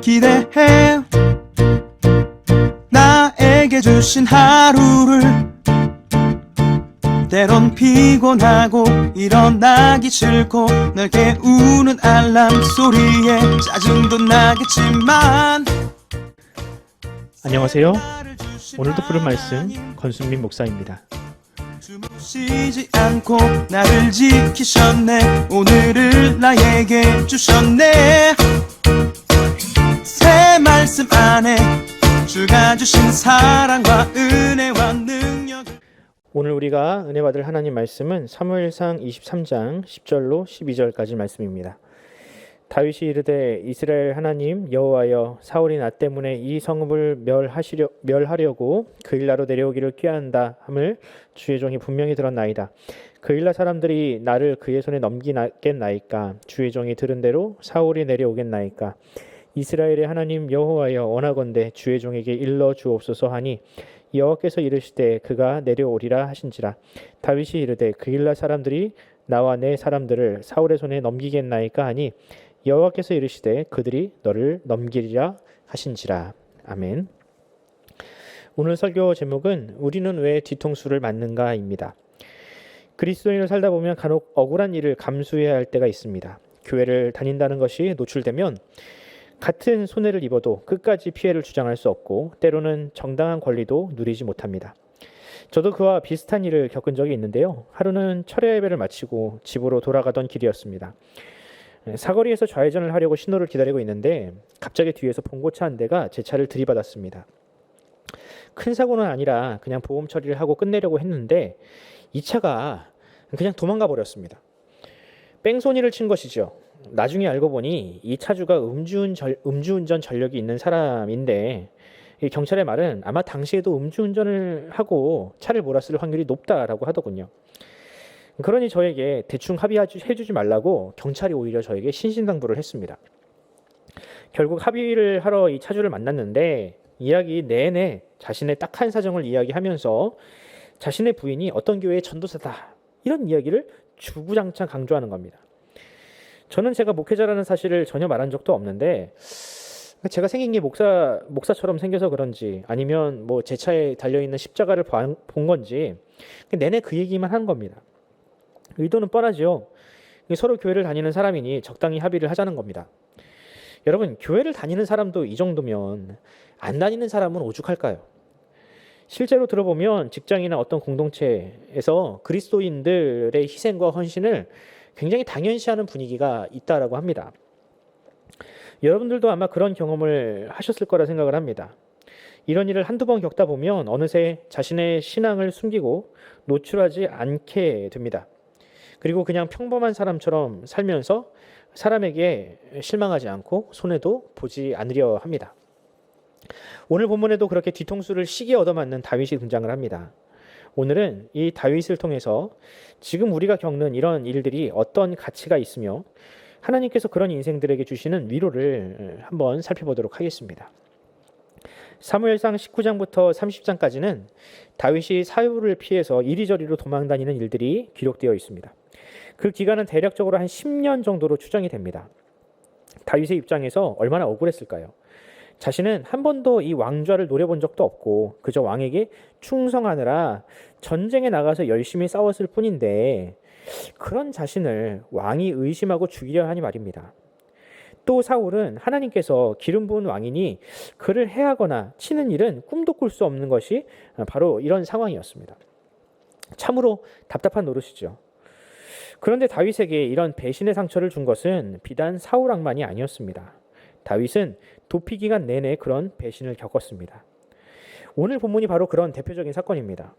기대해 나에게 주신 하루를 때론 피곤하고 일어나기 싫고 널 깨우는 알람 소리에 짜증도 나겠지만 안녕하세요. 오늘도 부른 말씀 권순민 목사입니다. 쉬지 않고 나를 지키셨네. 오늘을 나에게 주셨네. 새 말씀 안에 주가 주신 사랑과 은혜와 능력. 오늘 우리가 은혜 받을 하나님 말씀은 사무엘상 23장 10절로 12절까지 말씀입니다. 다윗이 이르되 이스라엘 하나님 여호와여, 사울이 나 때문에 이 성읍을 멸하려고 그일라로 내려오기를 꾀한다 함을 주의 종이 분명히 들었나이다. 그일라 사람들이 나를 그의 손에 넘기겠나이까? 주의 종이 들은 대로 사울이 내려오겠나이까? 이스라엘의 하나님 여호와여, 원하건대 주의 종에게 일러 주옵소서 하니 여호와께서 이르시되 그가 내려오리라 하신지라. 다윗이 이르되 그일라 사람들이 나와 내 사람들을 사울의 손에 넘기겠나이까 하니 여호와께서 이르시되 그들이 너를 넘기리라 하신지라. 아멘. 오늘 설교 제목은 우리는 왜 뒤통수를 맞는가입니다. 그리스도인을 살다 보면 간혹 억울한 일을 감수해야 할 때가 있습니다. 교회를 다닌다는 것이 노출되면 같은 손해를 입어도 끝까지 피해를 주장할 수 없고 때로는 정당한 권리도 누리지 못합니다. 저도 그와 비슷한 일을 겪은 적이 있는데요. 하루는 철야 예배를 마치고 집으로 돌아가던 길이었습니다. 사거리에서 좌회전을 하려고 신호를 기다리고 있는데 갑자기 뒤에서 봉고차 한 대가 제 차를 들이받았습니다. 큰 사고는 아니라 그냥 보험 처리를 하고 끝내려고 했는데 이 차가 그냥 도망가 버렸습니다. 뺑소니를 친 것이죠. 나중에 알고 보니 이 차주가 음주운전 전력이 있는 사람인데 이 경찰의 말은 아마 당시에도 음주운전을 하고 차를 몰았을 확률이 높다라고 하더군요. 그러니 저에게 대충 합의해주지 말라고 경찰이 오히려 저에게 신신당부를 했습니다. 결국 합의를 하러 이 차주를 만났는데 이야기 내내 자신의 딱한 사정을 이야기하면서 자신의 부인이 어떤 교회의 전도사다 이런 이야기를 주구장창 강조하는 겁니다. 저는 제가 목회자라는 사실을 전혀 말한 적도 없는데 제가 생긴 게 목사처럼 생겨서 그런지 아니면 뭐 제 차에 달려있는 십자가를 본 건지 내내 그 얘기만 한 겁니다. 의도는 뻔하지요. 서로 교회를 다니는 사람이니 적당히 합의를 하자는 겁니다. 여러분, 교회를 다니는 사람도 이 정도면 안 다니는 사람은 오죽할까요? 실제로 들어보면 직장이나 어떤 공동체에서 그리스도인들의 희생과 헌신을 굉장히 당연시하는 분위기가 있다라고 합니다. 여러분들도 아마 그런 경험을 하셨을 거라 생각을 합니다. 이런 일을 한두 번 겪다 보면 어느새 자신의 신앙을 숨기고 노출하지 않게 됩니다. 그리고 그냥 평범한 사람처럼 살면서 사람에게 실망하지 않고 손해도 보지 않으려 합니다. 오늘 본문에도 그렇게 뒤통수를 시기에 얻어맞는 다윗이 등장을 합니다. 오늘은 이 다윗을 통해서 지금 우리가 겪는 이런 일들이 어떤 가치가 있으며 하나님께서 그런 인생들에게 주시는 위로를 한번 살펴보도록 하겠습니다. 사무엘상 19장부터 30장까지는 다윗이 사울을 피해서 이리저리로 도망다니는 일들이 기록되어 있습니다. 그 기간은 대략적으로 한 10년 정도로 추정이 됩니다. 다윗의 입장에서 얼마나 억울했을까요? 자신은 한 번도 이 왕좌를 노려본 적도 없고 그저 왕에게 충성하느라 전쟁에 나가서 열심히 싸웠을 뿐인데 그런 자신을 왕이 의심하고 죽이려 하니 말입니다. 또 사울은 하나님께서 기름 부은 왕이니 그를 해하거나 치는 일은 꿈도 꿀 수 없는 것이 바로 이런 상황이었습니다. 참으로 답답한 노릇이죠. 그런데 다윗에게 이런 배신의 상처를 준 것은 비단 사울 왕만이 아니었습니다. 다윗은 도피 기간 내내 그런 배신을 겪었습니다. 오늘 본문이 바로 그런 대표적인 사건입니다.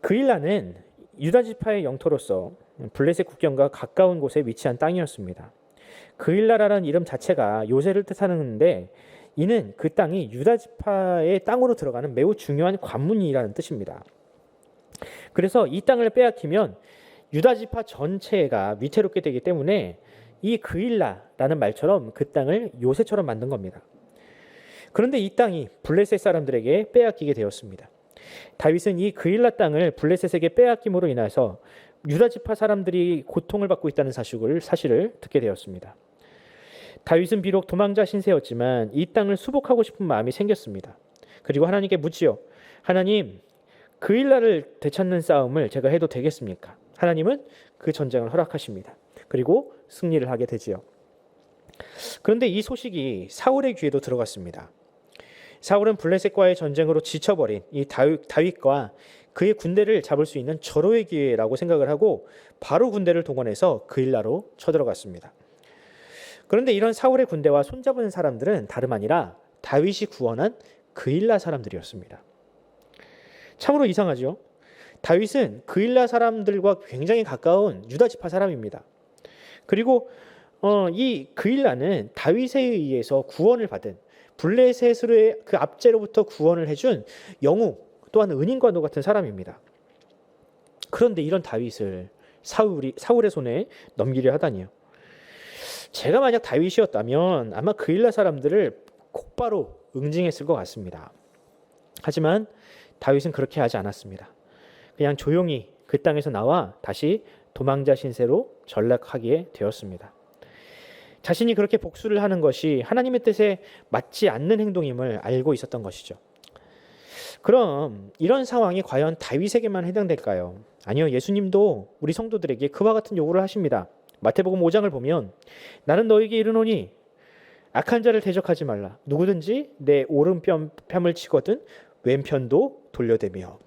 그일라는 유다 지파의 영토로서 블레셋 국경과 가까운 곳에 위치한 땅이었습니다. 그일라라는 이름 자체가 요새를 뜻하는데 이는 그 땅이 유다 지파의 땅으로 들어가는 매우 중요한 관문이라는 뜻입니다. 그래서 이 땅을 빼앗기면 유다 지파 전체가 위태롭게 되기 때문에 이 그일라라는 말처럼 그 땅을 요새처럼 만든 겁니다. 그런데 이 땅이 블레셋 사람들에게 빼앗기게 되었습니다. 다윗은 이 그일라 땅을 블레셋에게 빼앗김으로 인해서 유다 지파 사람들이 고통을 받고 있다는 사실을 듣게 되었습니다. 다윗은 비록 도망자 신세였지만 이 땅을 수복하고 싶은 마음이 생겼습니다. 그리고 하나님께 묻지요. 하나님, 그일라를 되찾는 싸움을 제가 해도 되겠습니까? 하나님은 그 전쟁을 허락하십니다. 그리고 승리를 하게 되지요. 그런데 이 소식이 사울의 귀에도 들어갔습니다. 사울은 블레셋과의 전쟁으로 지쳐버린 이 다윗과 그의 군대를 잡을 수 있는 절호의 기회라고 생각을 하고 바로 군대를 동원해서 그일라로 쳐들어갔습니다. 그런데 이런 사울의 군대와 손잡은 사람들은 다름 아니라 다윗이 구원한 그일라 사람들이었습니다. 참으로 이상하죠. 다윗은 그일라 사람들과 굉장히 가까운 유다 지파 사람입니다. 그리고 이 그일라는 다윗에 의해서 구원을 받은 블레셋의 그 압제로부터 구원을 해준 영웅 또한 은인과도 같은 사람입니다. 그런데 이런 다윗을 사울의 손에 넘기려 하다니요. 제가 만약 다윗이었다면 아마 그일라 사람들을 곧바로 응징했을 것 같습니다. 하지만 다윗은 그렇게 하지 않았습니다. 그냥 조용히 그 땅에서 나와 다시 도망자 신세로 전락하게 되었습니다. 자신이 그렇게 복수를 하는 것이 하나님의 뜻에 맞지 않는 행동임을 알고 있었던 것이죠. 그럼 이런 상황이 과연 다윗에게만 해당될까요? 아니요, 예수님도 우리 성도들에게 그와 같은 요구를 하십니다. 마태복음 5장을 보면 나는 너에게 이르노니 악한 자를 대적하지 말라. 누구든지 내 오른편을 치거든 왼편도 돌려대며.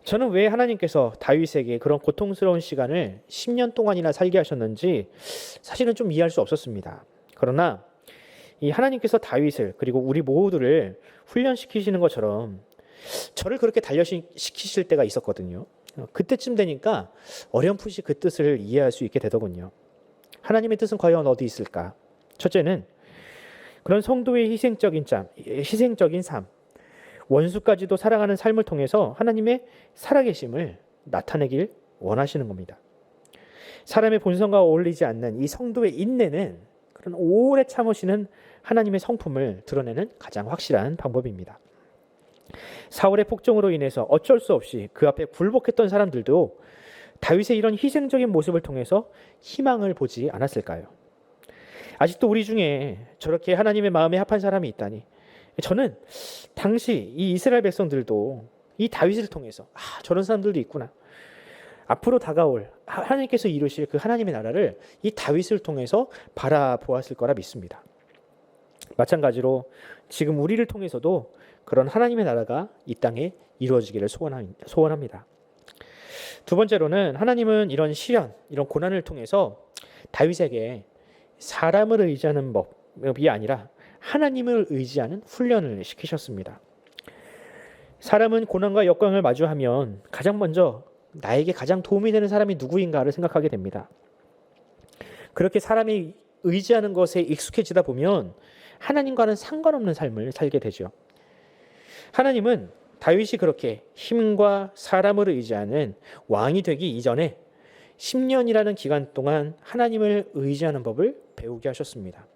저는 왜 하나님께서 다윗에게 그런 고통스러운 시간을 10년 동안이나 살게 하셨는지 사실은 좀 이해할 수 없었습니다. 그러나 이 하나님께서 다윗을 그리고 우리 모두를 훈련시키시는 것처럼 저를 그렇게 단련시키실 때가 있었거든요. 그때쯤 되니까 어렴풋이 그 뜻을 이해할 수 있게 되더군요. 하나님의 뜻은 과연 어디 있을까? 첫째는 그런 성도의 희생적인 삶, 원수까지도 사랑하는 삶을 통해서 하나님의 살아계심을 나타내길 원하시는 겁니다. 사람의 본성과 어울리지 않는 이 성도의 인내는 그런 오래 참으시는 하나님의 성품을 드러내는 가장 확실한 방법입니다. 사울의 폭정으로 인해서 어쩔 수 없이 그 앞에 굴복했던 사람들도 다윗의 이런 희생적인 모습을 통해서 희망을 보지 않았을까요? 아직도 우리 중에 저렇게 하나님의 마음에 합한 사람이 있다니, 저는 당시 이 이스라엘 백성들도 이 다윗을 통해서 저런 사람들도 있구나, 앞으로 다가올 하나님께서 이루실 그 하나님의 나라를 이 다윗을 통해서 바라보았을 거라 믿습니다. 마찬가지로 지금 우리를 통해서도 그런 하나님의 나라가 이 땅에 이루어지기를 소원합니다. 두 번째로는 하나님은 이런 시련, 이런 고난을 통해서 다윗에게 사람을 의지하는 법이 아니라 하나님을 의지하는 훈련을 시키셨습니다. 사람은 고난과 역광을 마주하면 가장 먼저 나에게 가장 도움이 되는 사람이 누구인가를 생각하게 됩니다. 그렇게 사람이 의지하는 것에 익숙해지다 보면 하나님과는 상관없는 삶을 살게 되죠. 하나님은 다윗이 그렇게 힘과 사람을 의지하는 왕이 되기 이전에 10년이라는 기간 동안 하나님을 의지하는 법을 배우게 하셨습니다.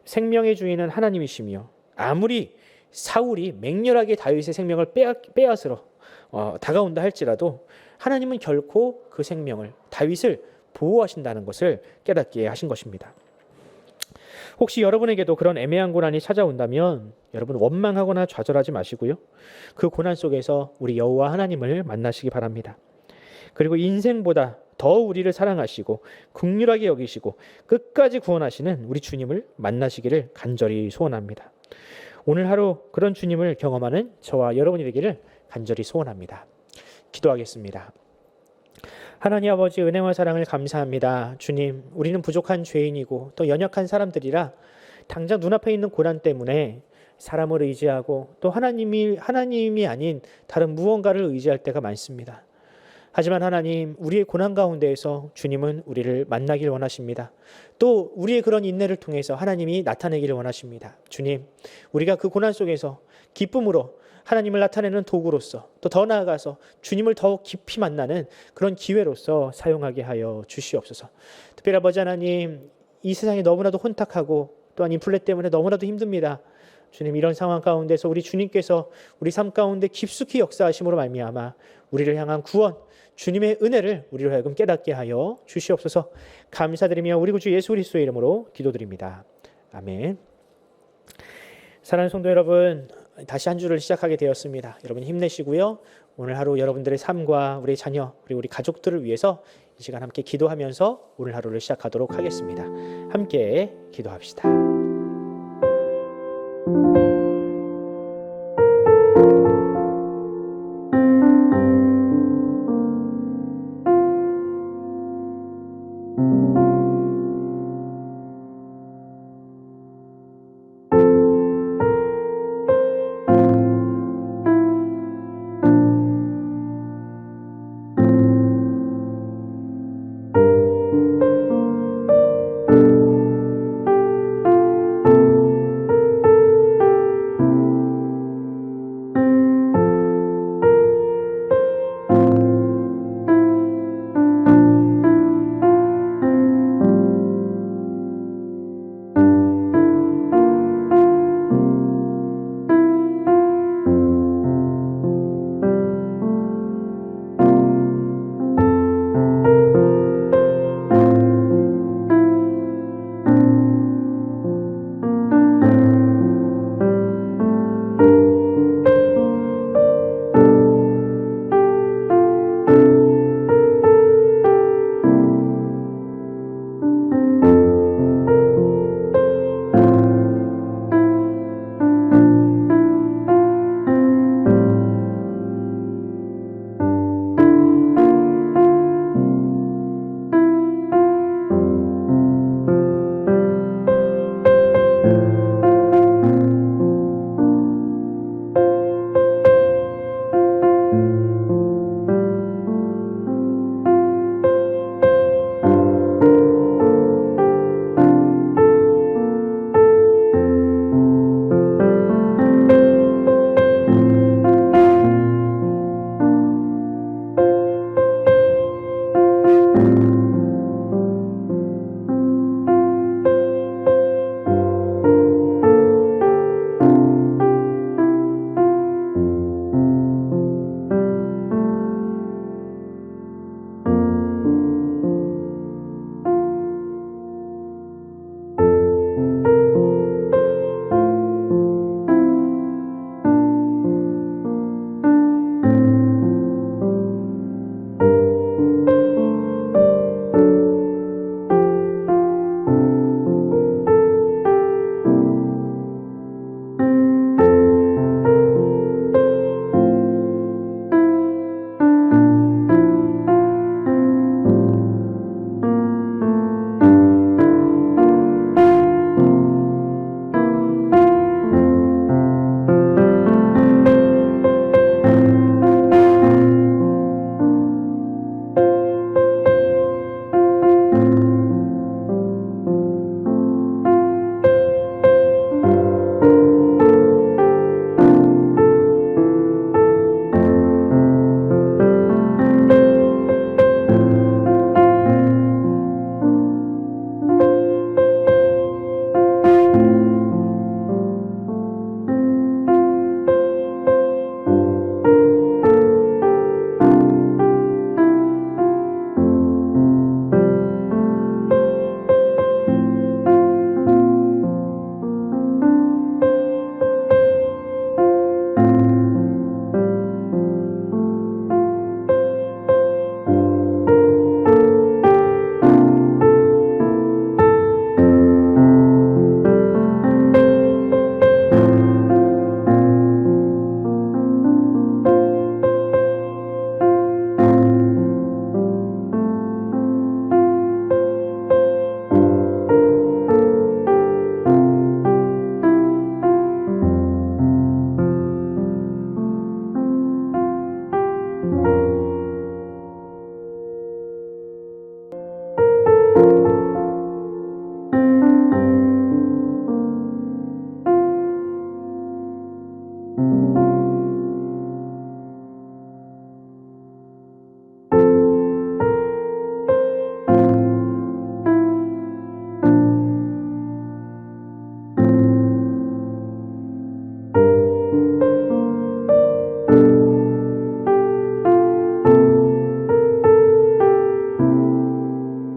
생명의 주인은 하나님이시며 아무리 사울이 맹렬하게 다윗의 생명을 빼앗으러 다가온다 할지라도 하나님은 결코 그 생명을, 다윗을 보호하신다는 것을 깨닫게 하신 것입니다. 혹시 여러분에게도 그런 애매한 고난이 찾아온다면 여러분 원망하거나 좌절하지 마시고요. 그 고난 속에서 우리 여호와 하나님을 만나시기 바랍니다. 그리고 인생보다 더 우리를 사랑하시고 긍휼하게 여기시고 끝까지 구원하시는 우리 주님을 만나시기를 간절히 소원합니다. 오늘 하루 그런 주님을 경험하는 저와 여러분이 되기를 간절히 소원합니다. 기도하겠습니다. 하나님 아버지, 은혜와 사랑을 감사합니다. 주님, 우리는 부족한 죄인이고 또 연약한 사람들이라 당장 눈앞에 있는 고난 때문에 사람을 의지하고 또 하나님이 아닌 다른 무언가를 의지할 때가 많습니다. 하지만 하나님, 우리의 고난 가운데에서 주님은 우리를 만나길 원하십니다. 또 우리의 그런 인내를 통해서 하나님이 나타내기를 원하십니다. 주님, 우리가 그 고난 속에서 기쁨으로 하나님을 나타내는 도구로서 또 더 나아가서 주님을 더 깊이 만나는 그런 기회로서 사용하게 하여 주시옵소서. 특별히 아버지 하나님, 이 세상이 너무나도 혼탁하고 또한 인플레 때문에 너무나도 힘듭니다. 주님, 이런 상황 가운데서 우리 주님께서 우리 삶 가운데 깊숙이 역사하심으로 말미암아 우리를 향한 구원, 주님의 은혜를 우리로 하여금 깨닫게 하여 주시옵소서. 감사드리며 우리 구주 예수 그리스도의 이름으로 기도드립니다. 아멘. 사랑하는 성도 여러분, 다시 한 주를 시작하게 되었습니다. 여러분 힘내시고요. 오늘 하루 여러분들의 삶과 우리 자녀 그리고 우리 가족들을 위해서 이 시간 함께 기도하면서 오늘 하루를 시작하도록 하겠습니다. 함께 기도합시다.